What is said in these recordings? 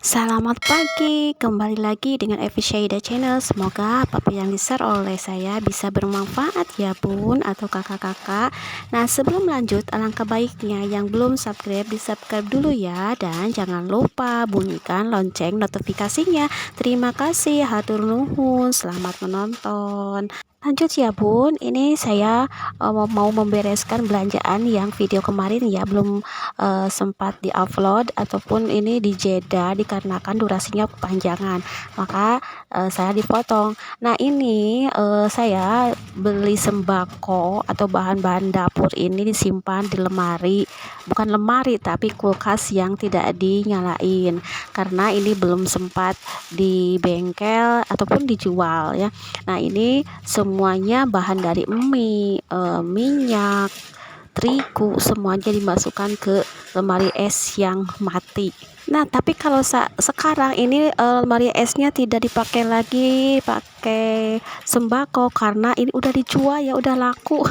Selamat pagi, kembali lagi dengan Evi Syaida Channel. Semoga apa yang di-share oleh saya bisa bermanfaat ya bun atau kakak-kakak. Nah sebelum lanjut, alangkah baiknya yang belum subscribe di-subscribe dulu ya. Dan jangan lupa bunyikan lonceng notifikasinya. Terima kasih, hatur nuhun, selamat menonton. Lanjut ya bun, ini saya mau membereskan belanjaan yang video kemarin ya, belum sempat diupload ataupun ini dijeda dikarenakan durasinya kepanjangan, maka saya dipotong. Nah ini saya beli sembako atau bahan-bahan dapur ini disimpan di lemari, bukan lemari tapi kulkas yang tidak dinyalain karena ini belum sempat di bengkel ataupun dijual ya. Nah ini semuanya bahan dari mie, minyak, terigu, semuanya dimasukkan ke lemari es yang mati. Nah tapi kalau sekarang ini lemari esnya tidak dipakai lagi pakai sembako karena ini udah dijual ya, udah laku.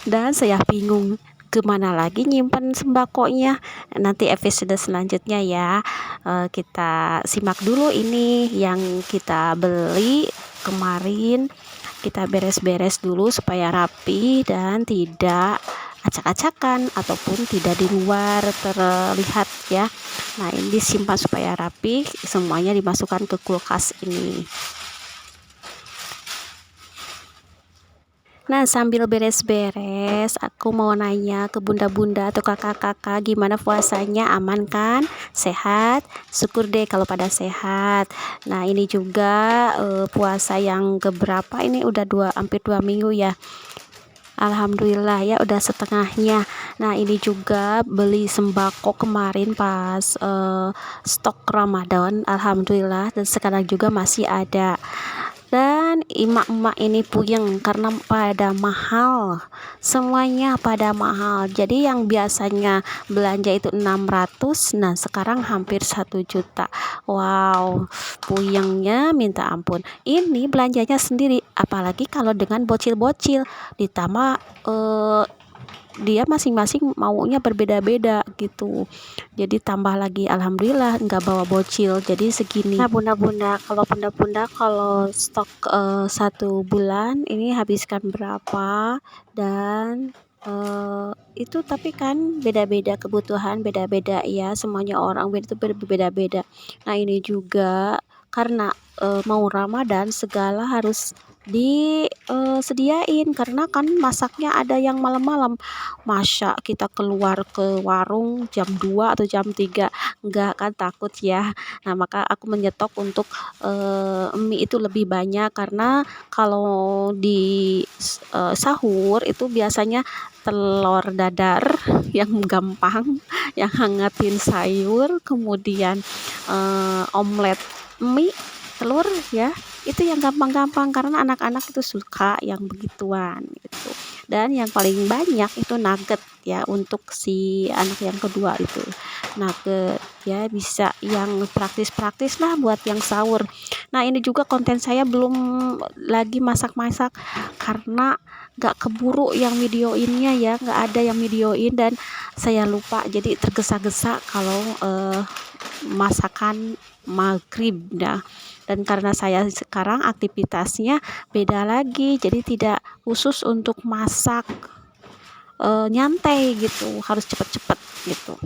Dan saya bingung kemana lagi nyimpen sembakonya. Nanti episode selanjutnya ya. Kita simak dulu ini yang kita beli kemarin. Kita beres-beres dulu supaya rapi dan tidak acak-acakan ataupun tidak di luar terlihat ya. Nah ini disimpan supaya rapi, semuanya dimasukkan ke kulkas ini. Nah sambil beres-beres aku mau nanya ke bunda-bunda atau kakak-kakak, gimana puasanya, aman kan, sehat? Syukur deh kalau pada sehat. Nah ini juga puasa yang keberapa ini, udah hampir 2 minggu ya. Alhamdulillah ya udah setengahnya. Nah ini juga beli sembako kemarin pas stok Ramadan, alhamdulillah, dan sekarang juga masih ada. Dan emak-emak ini puyeng karena pada mahal, semuanya pada mahal. Jadi yang biasanya belanja itu 600, nah sekarang hampir 1 juta. Wow, puyengnya minta ampun. Ini belanjanya sendiri, apalagi kalau dengan bocil-bocil, ditambah dia masing-masing maunya berbeda-beda gitu, jadi tambah lagi alhamdulillah nggak bawa bocil jadi segini. Nah bunda-bunda, kalau stok 1 bulan ini habiskan berapa, dan itu tapi kan beda-beda kebutuhan, beda-beda ya, semuanya orang itu berbeda-beda. Nah ini juga karena mau Ramadan segala harus disediain karena kan masaknya ada yang malam-malam. Masa kita keluar ke warung jam 2 atau jam 3, enggak kan, takut ya. Nah maka aku menyetok untuk mie itu lebih banyak karena kalau di sahur itu biasanya telur dadar yang gampang, yang hangatin sayur, kemudian omelet mie telur ya, itu yang gampang-gampang karena anak-anak itu suka yang begituan gitu. Dan yang paling banyak itu nugget ya, untuk si anak yang kedua itu nugget ya, bisa yang praktis-praktis lah buat yang sahur. Nah ini juga konten saya belum lagi masak-masak karena gak keburu yang videoinnya ya, gak ada yang videoin dan saya lupa, jadi tergesa-gesa kalau masakan maghrib dah. Dan karena saya sekarang aktivitasnya beda lagi, jadi tidak khusus untuk masak nyantai gitu, harus cepet-cepet gitu.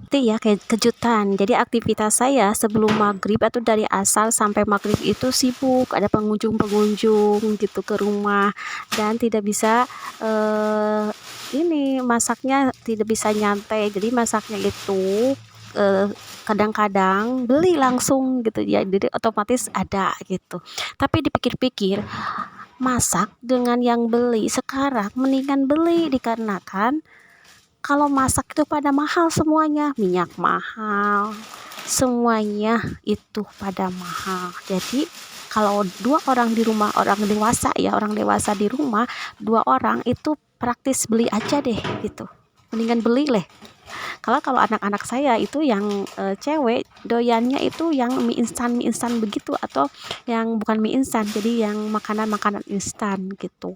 Itu ya kayak kejutan. Jadi aktivitas saya sebelum maghrib atau dari asal sampai maghrib itu sibuk, ada pengunjung-pengunjung gitu ke rumah dan tidak bisa ini masaknya tidak bisa nyantai. Jadi masaknya itu kadang-kadang beli langsung gitu ya, jadi otomatis ada gitu. Tapi dipikir-pikir, masak dengan yang beli sekarang mendingan beli, dikarenakan kalau masak itu pada mahal semuanya, minyak mahal, semuanya itu pada mahal. Jadi kalau 2 orang di rumah, orang dewasa ya, orang dewasa di rumah 2 orang itu praktis beli aja deh gitu, mendingan beli leh. Kalau anak-anak saya itu yang cewek doyannya itu yang mie instan begitu, atau yang bukan mie instan, jadi yang makanan-makanan instan gitu.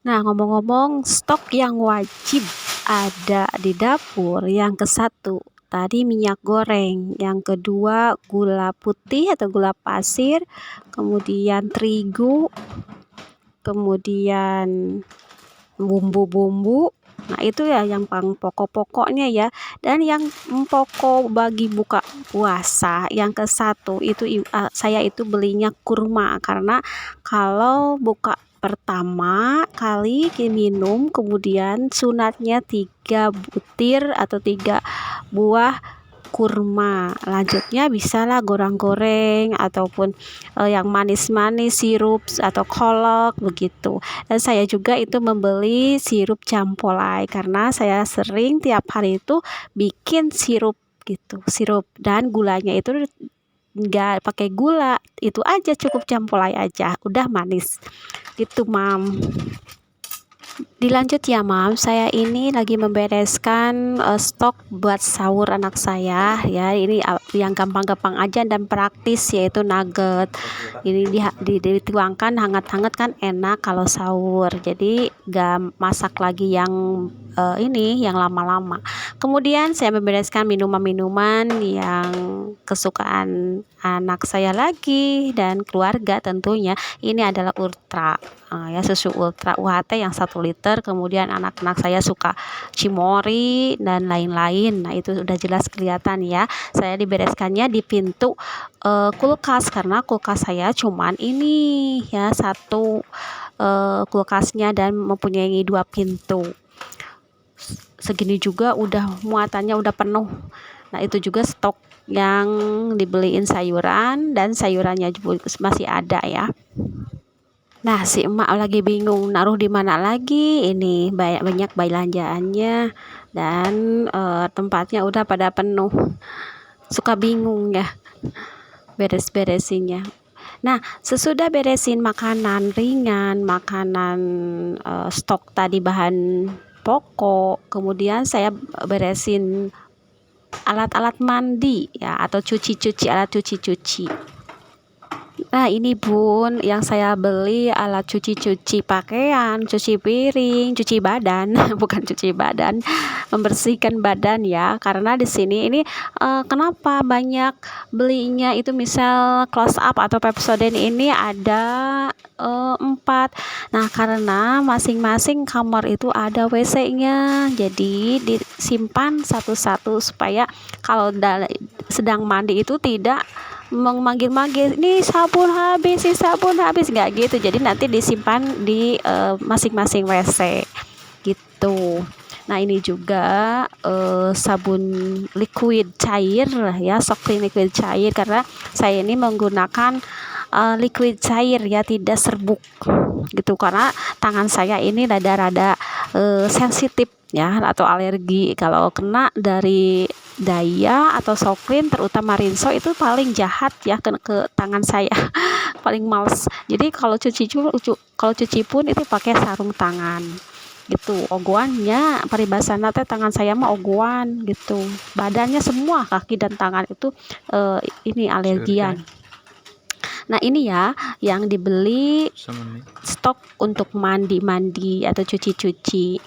Nah ngomong-ngomong stok yang wajib ada di dapur, yang ke-1 tadi minyak goreng, yang kedua gula putih atau gula pasir, kemudian terigu, kemudian bumbu-bumbu. Nah, itu ya yang paling pokok-pokoknya ya. Dan yang pokok bagi buka puasa yang ke satu itu saya itu belinya kurma, karena kalau buka pertama kali minum, kemudian sunatnya 3 butir atau 3 buah kurma. Lanjutnya bisalah goreng-goreng ataupun yang manis-manis, sirup atau kolak begitu. Dan saya juga itu membeli sirup campolai, karena saya sering tiap hari itu bikin sirup gitu, sirup, dan gulanya itu nggak pakai gula, itu aja cukup campolai aja udah manis gitu, Mam. Dilanjut ya, Mam. Saya ini lagi membereskan stok buat sahur anak saya ya. Ini yang gampang-gampang aja dan praktis, yaitu nugget. Ini dituangkan hangat-hangat kan enak kalau sahur. Jadi gak masak lagi yang yang lama-lama. Kemudian saya membereskan minuman-minuman yang kesukaan anak saya lagi dan keluarga tentunya. Ini adalah ultra ya, susu ultra UHT yang 1 liter. Kemudian anak-anak saya suka cimori dan lain-lain. Nah, itu udah jelas kelihatan ya. Saya dibereskannya di pintu kulkas, karena kulkas saya cuman ini ya, satu kulkasnya, dan mempunyai 2 pintu. Segini juga udah muatannya udah penuh. Nah, itu juga stok yang dibeliin sayuran, dan sayurannya juga masih ada ya. Nah, si emak lagi bingung naruh di mana lagi. Ini banyak belanjaannya, dan tempatnya udah pada penuh. Suka bingung ya beres-beresinnya. Nah, sesudah beresin makanan ringan, makanan stok tadi bahan pokok, kemudian saya beresin alat-alat mandi ya, atau alat cuci-cuci. Nah, ini Bun, yang saya beli alat cuci pakaian, cuci piring, cuci badan, bukan cuci badan, membersihkan badan ya. Karena di sini ini kenapa banyak belinya itu, misal Close Up atau Pepsodent ini ada 4. Nah, karena masing-masing kamar itu ada WC-nya, jadi disimpan satu-satu supaya kalau sedang mandi itu tidak memanggil-manggil, ini sabun habis, nggak gitu. Jadi nanti disimpan di masing-masing WC gitu. Nah, ini juga sabun liquid cair ya, Soklin liquid cair, karena saya ini menggunakan liquid cair ya, tidak serbuk gitu, karena tangan saya ini rada-rada sensitif ya, atau alergi. Kalau kena dari Daya atau Soklin, terutama Rinso, itu paling jahat ya ke tangan saya. Paling males. Jadi kalau cuci pun itu pakai sarung tangan gitu. Ogoannya paribasana teh, tangan saya mah ogoan gitu. Badannya semua, kaki dan tangan itu ini alergian. Nah, ini ya yang dibeli stok untuk mandi atau cuci-cuci.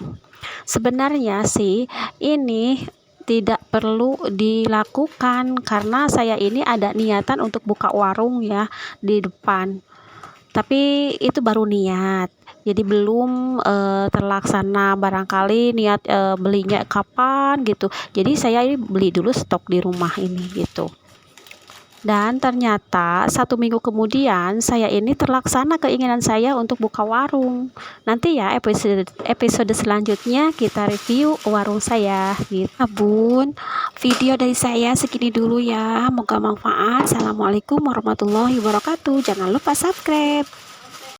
Sebenarnya sih ini tidak perlu dilakukan, karena saya ini ada niatan untuk buka warung ya di depan. Tapi itu baru niat. Jadi belum terlaksana, barangkali niat belinya kapan gitu. Jadi saya ini beli dulu stok di rumah ini gitu. Dan ternyata 1 minggu kemudian saya ini terlaksana keinginan saya untuk buka warung. Nanti ya episode selanjutnya kita review warung saya gitu. Bun, video dari saya segini dulu ya. Moga manfaat. Assalamualaikum warahmatullahi wabarakatuh. Jangan lupa subscribe.